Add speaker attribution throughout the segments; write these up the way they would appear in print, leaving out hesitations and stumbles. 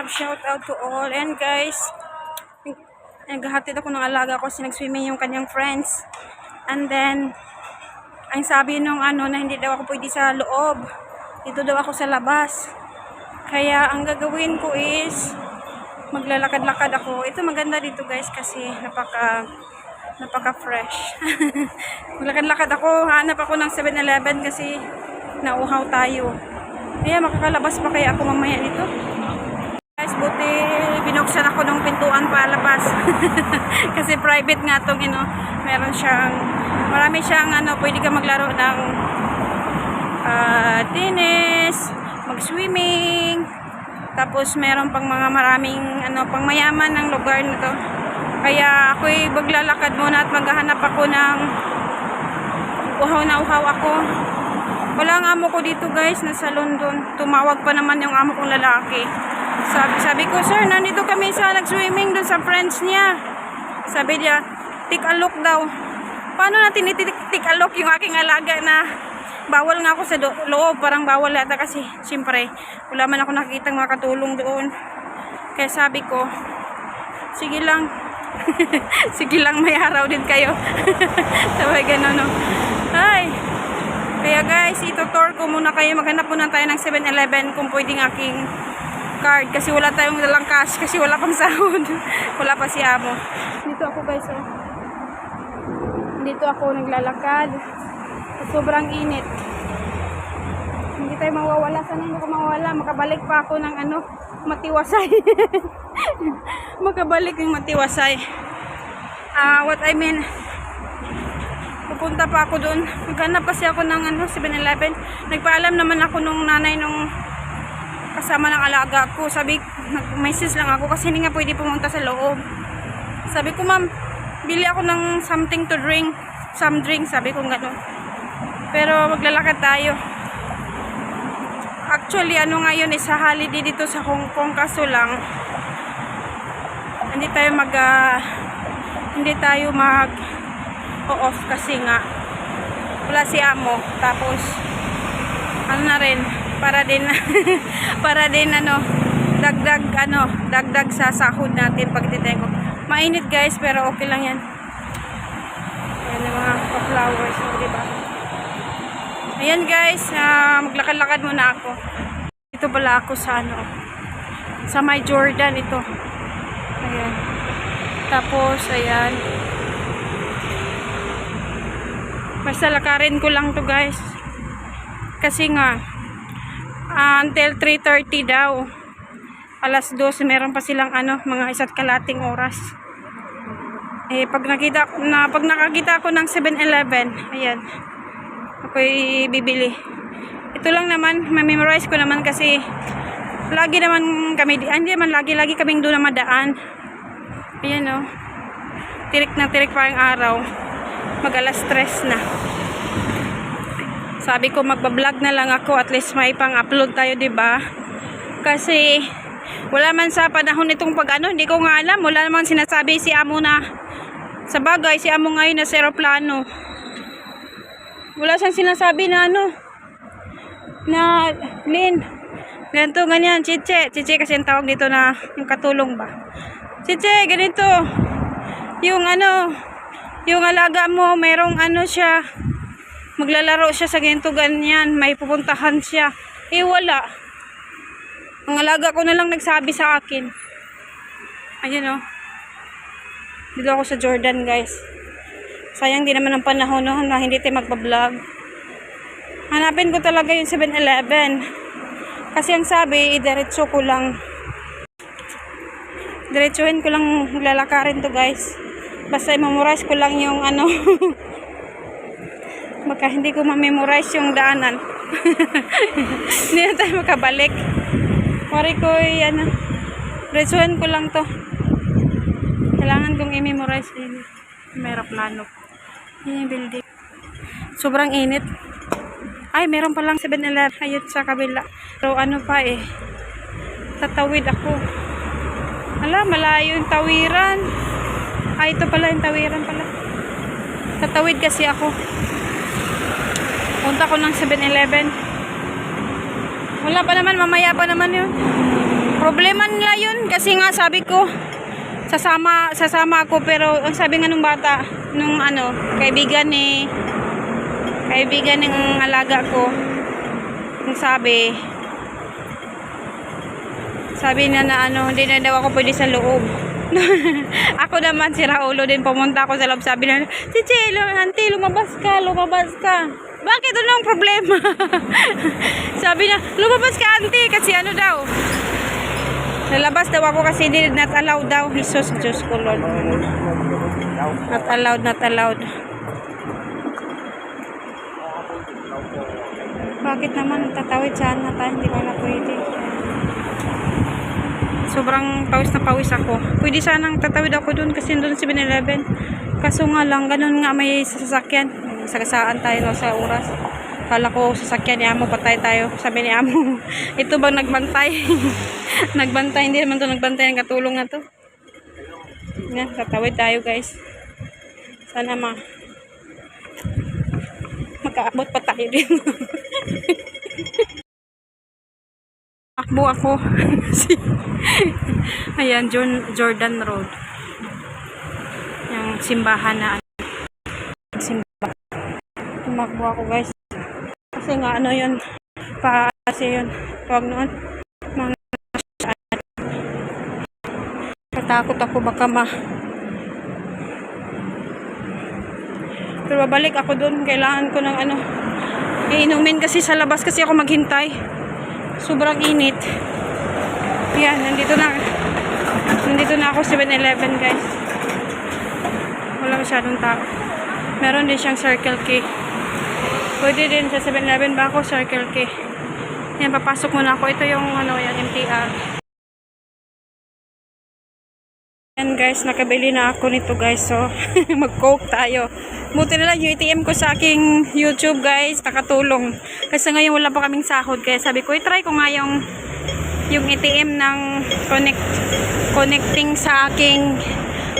Speaker 1: love, shout out to all. And guys, naghahatid ako ng alaga ko kasi nag-swimming yung kanyang friends. And then, ang sabi nung na hindi daw ako pwede sa loob. Dito daw ako sa labas. Kaya ang gagawin ko is maglalakad-lakad ako. Ito maganda dito guys kasi napaka fresh. Maglakad-lakad ako, hanap ako ng 7-Eleven kasi nauhaw tayo. Kaya makakalabas pa kaya ako mamaya dito. Guys, buti binuksan ako ng pintuan palabas. Kasi private nga tong marami siyang pwede ka maglaro ng tennis, mag-swimming. Tapos meron pang mga maraming pang mayaman ng lugar nito. Kaya ako'y maglalakad muna at maghahanap ako ng uhaw na uhaw ako. Wala ang amo ko dito guys, nasa London. Tumawag pa naman yung amo kong lalaki. Sabi ko, sir, nandito kami sa nag-swimming dun sa friends niya. Sabi niya, take a look daw. Paano natin take a look yung aking alaga na bawal nga ako sa loob, parang bawal yata kasi siyempre wala man ako nakikitang makatulong doon. Kaya sabi ko, sige lang. Sige lang, may araw din kayo. Sabay gano'n, no? Ay, kaya guys, itutour ko muna kayo. Maghanap muna tayo ng 7-Eleven kung pwedeng aking card. Kasi wala tayong dalang cash. Kasi wala pang sahod. Wala pa si amo. Dito ako guys, oh. Dito ako naglalakad. Sobrang init. Hindi tayo mawawala. Sana hindi ko mawawala. Makabalik pa ako ng matiwasay. Makabalik yung matiwasay. What I mean, pupunta pa ako doon. Maghanap kasi ako ng 7-Eleven. Nagpaalam naman ako nung nanay nung kasama ng alaga ko. Sabi, nag-message lang ako kasi hindi nga pwede pumunta sa loob. Sabi ko, ma'am, bili ako ng something to drink. Some drink, sabi ko gano'n. Pero maglalakad tayo. Actually, ngayon is holiday dito sa Hong Kong, kaso lang hindi tayo mag-off kasi nga wala si amo. Tapos na rin para din dagdag sa sahod natin pagtiteko. Mainit guys, pero okay lang yan. Ayan yung mga flowers, diba? Ayan guys, maglakad-lakad muna ako. Ito pala ako sa may Jordan ito. Ayan. Tapos, ayan. Basta lakarin ko lang to guys. Kasi nga, until 3:30 daw. Alas 2, meron pa silang mga 1.5 oras. Pag nakakita ako ng 7-Eleven, ayan. Ako'y bibili. Ito lang naman, memorize ko naman kasi lagi naman kami, hindi naman lagi kaming doon na madaan. Ayan o. Tirik na tirik pa yung araw. Mag-alas 3 na. Sabi ko magbablog na lang ako, at least may pang-upload tayo, diba? Kasi wala man sa panahon nitong hindi ko nga alam. Wala naman sinasabi si amo na sa bagay, si amo ngayon na sa aeroplano. Wala siyang sinasabi na na Lin, ganito, ganyan, chiche kasi ang tawag dito na yung katulong ba. Chiche, ganito. Yung yung alaga mo, merong siya, maglalaro siya sa ganito, ganyan, may pupuntahan siya. Wala. Ang alaga ko na lang nagsabi sa akin. Ayun o. Dito ako sa Jordan guys. Sayang din naman ang panahon na hindi tayo magbablog. Hanapin ko talaga yung 7-Eleven. Kasi ang sabi, diretso ko lang. Diretsuhin ko lang, lalakarin to guys. Basta i-memorize ko lang yung baka hindi ko ma-memorize yung daanan. Hindi na tayo makabalik. Mari ko diretsuhin ko lang to. Kailangan kong i-memorize din. May aeroplano. Yan yung building. Sobrang init. Ay, meron palang 7-Eleven ayun sa kabila. Pero tatawid ako. Hala, malayo yung tawiran. Ay, ito pala yung tawiran pala. Tatawid kasi ako. Punta ko ng 7-Eleven. Wala pa naman, mamaya pa naman yun. Problema nila yun kasi nga sabi ko sasama ako, pero ang sabi nga nung bata, nung ano, kaibigan ng alaga ko, yung sabi niya na ano, hindi na daw ako pwede sa loob. Ako naman si Raulo din, pumunta ako sa loob, sabi na, Chichi, auntie, lumabas ka. Bakit? Ano ang problema? Sabi niya, lumabas ka auntie, kasi ano daw, lalabas daw ako kasi not allowed daw. Jesus, Diyos ko Lord. Not allowed. Bakit naman tatawid sana tayo? Hindi wala pwede. Sobrang pawis na pawis ako. Pwede sanang tatawid ako dun kasi doon 7-Eleven. Kaso nga lang, ganun nga may sasakyan. Sagasaan tayo sa oras. Kala ko sasakyan ni Amo, patay tayo. Sabi ni Amo, ito bang nagbantay? Nagbantay, hindi naman to nagbantay ng katulong na to. Yan, tatawid tayo guys. Sana makaabot pa tayo din. Akbo ako. Ayan, Jordan Road. Yung simbahan na simbahan. Tumakbo ako guys. Kasi nga ano yun, kasi yun, tawag noon, mga katakot ako baka pero babalik ako doon, kailangan ko ng ano, iinumin kasi sa labas kasi ako maghintay, sobrang init. Yan, nandito na ako 7-Eleven guys, wala masyadong tao, meron din siyang Circle K. Pwede din sa 7-Eleven ba ako, Circle K. Yan, papasok muna ako. Ito yung ano, yung MTR. Yan guys, nakabili na ako nito guys. So, mag-coke tayo. Buti na lang yung ATM ko sa aking YouTube guys, nakatulong. Kasi ngayon wala pa kaming sahod. Kaya sabi ko, i-try ko nga yung ATM ng connecting sa aking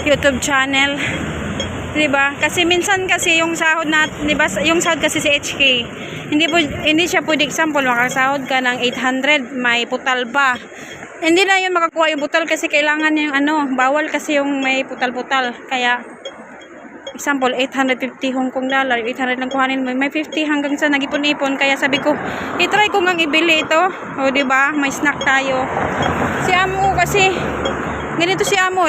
Speaker 1: YouTube channel. Diba? Kasi minsan kasi yung sahod diba? Yung sahod kasi si HK, hindi siya pwede, example, makasahod ka ng 800, may putal pa. Hindi na yun makakuha yung putal kasi kailangan yung ano, bawal kasi yung may putal-putal. Kaya, example, 850 Hong Kong dollar, 800 lang kuhanin mo, may 50 hanggang sa nag-ipon-ipon. Kaya sabi ko, i-try ko ngang ibili ito. O diba? May snack tayo. Si Amo kasi, ganito si Amo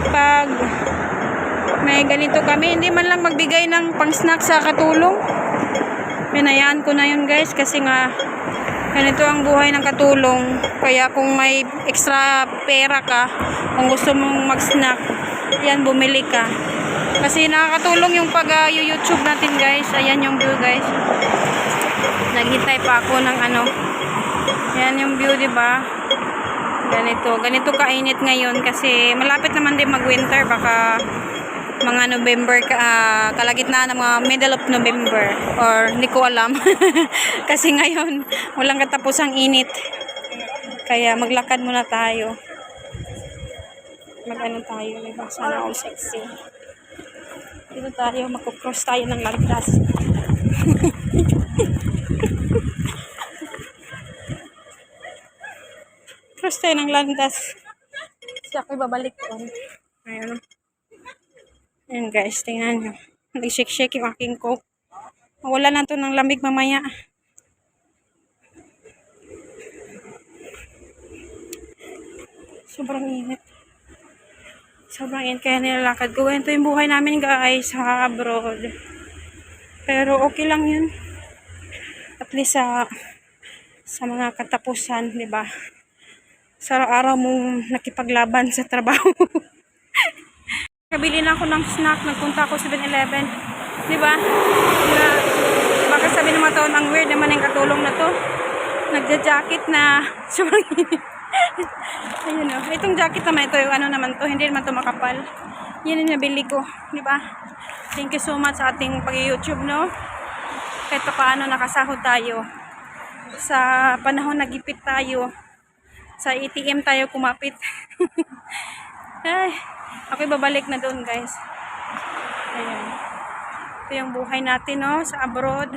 Speaker 1: pag may ganito kami, hindi man lang magbigay ng pang-snack sa katulong. Pinayaan ko na yun guys kasi nga ganito ang buhay ng katulong. Kaya kung may extra pera ka, kung gusto mong mag-snack, yan, bumili ka. Kasi nakakatulong yung pag-YouTube natin guys. Ayan yung view guys. Naghintay pa ako ng ano. Ayan yung view, diba? Ganito kainit ngayon kasi malapit naman din mag-winter, baka mga November, kalagitnaan ng mga middle of November, or hindi ko alam. Kasi ngayon walang katapusang init, kaya maglakad muna tayo, tayo, diba? Sana all sexy. Dito tayo, magkukross tayo ng landas. Cross tayo ng landas. Kasi ako'y babalik doon. Ayun. Ayan guys, tingnan nyo. Nag-shake-shake yung aking coke. Wala na to ng lamig mamaya. Sobrang init. Kaya nilalakad ko. Ito yung buhay namin guys sa abroad. Pero okay lang yun. At least sa mga katapusan, diba? Sa araw mong nakipaglaban sa trabaho. Kabili na ako ng snack, nagpunta ako sa 7-Eleven. Diba? Baka sabi ng mga taon, ang weird naman yung katulong na to. Nagja-jacket na sobrang init. Ayun o. Itong jacket naman ito, yung ano naman to, hindi naman to makapal. Yan yung nabili ko. Diba? Thank you so much sa ating pag-YouTube, no? Kahit pa paano nakasahod tayo. Sa panahon nagipit tayo. Sa ATM tayo kumapit. Ay. Ako'y babalik na doon guys. Ayan. Ito yung buhay natin, no, sa abroad.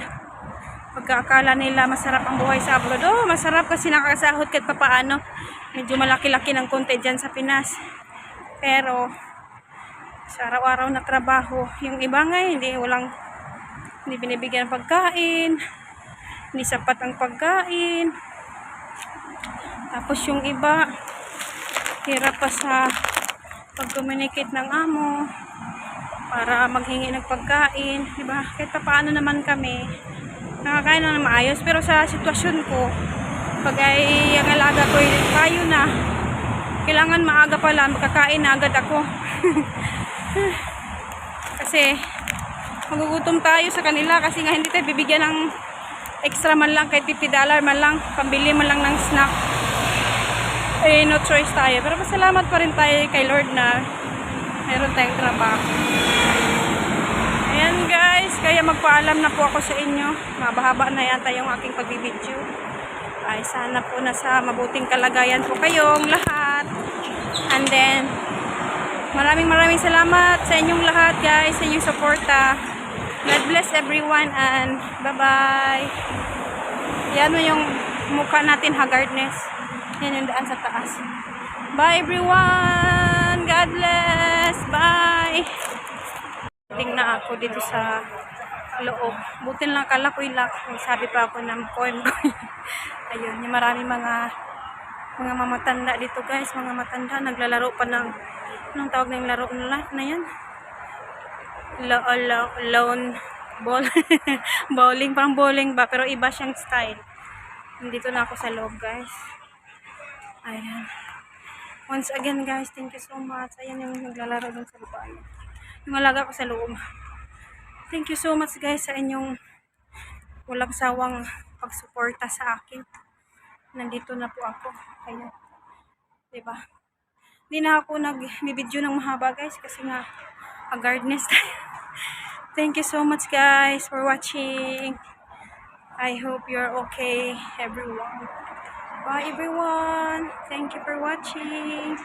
Speaker 1: Pagkaakala nila masarap ang buhay sa abroad. Oh, masarap kasi nakakasahod kahit papaano. Medyo malaki-laki ng konti dyan sa Pinas. Pero, sa araw-araw na trabaho, yung iba nga hindi binibigyan ng pagkain, hindi sapat ang pagkain. Tapos yung iba, hirap pa sa pag-communicate ng amo para maghingi ng pagkain, diba? Kahit paano naman kami nakakain na maayos, pero sa sitwasyon ko, pag ay ang alaga ko tayo na, kailangan maaga pala makakain na agad ako. Kasi magugutom tayo sa kanila kasi nga hindi tayo bibigyan ng extra man lang, kahit $50 man lang, pambili man lang ng snack. Eh, no choice tayo. Pero pasalamat pa rin tayo kay Lord na meron tayong trabaho. Ayan guys, kaya magpaalam na po ako sa inyo. Mabahaba na yata yung aking pagbibideo. Ay, sana po nasa mabuting kalagayan po kayong lahat. And then, maraming salamat sa inyong lahat guys, sa inyong suporta. God bless everyone and bye-bye. Yan mo yung mukha natin, haggardness. Yan yung daan sa taas. Bye everyone. God bless. Bye. Tingnan ako dito sa loob. Butin lang kala ko ilak. Sabi pa ako ng poem ko. Ayun, yung marami mga mamatanda dito guys. Mga matanda. Naglalaro pa ng anong tawag na yung laro na yan? Lone ball. Bowling. Parang bowling ba? Pero iba siyang style. Nandito na ako sa loob guys. Ayan. Once again guys, thank you so much. Ayan yung naglalaro dun sa baba. Yung alaga ko sa loob. Thank you so much guys sa inyong walang sawang pagsuporta sa akin. Nandito na po ako. Ayan. Diba? Hindi na ako nag-video ng mahaba guys kasi nga haggardness tayo. Thank you so much guys for watching. I hope you're okay everyone. Bye everyone. Thank you for watching.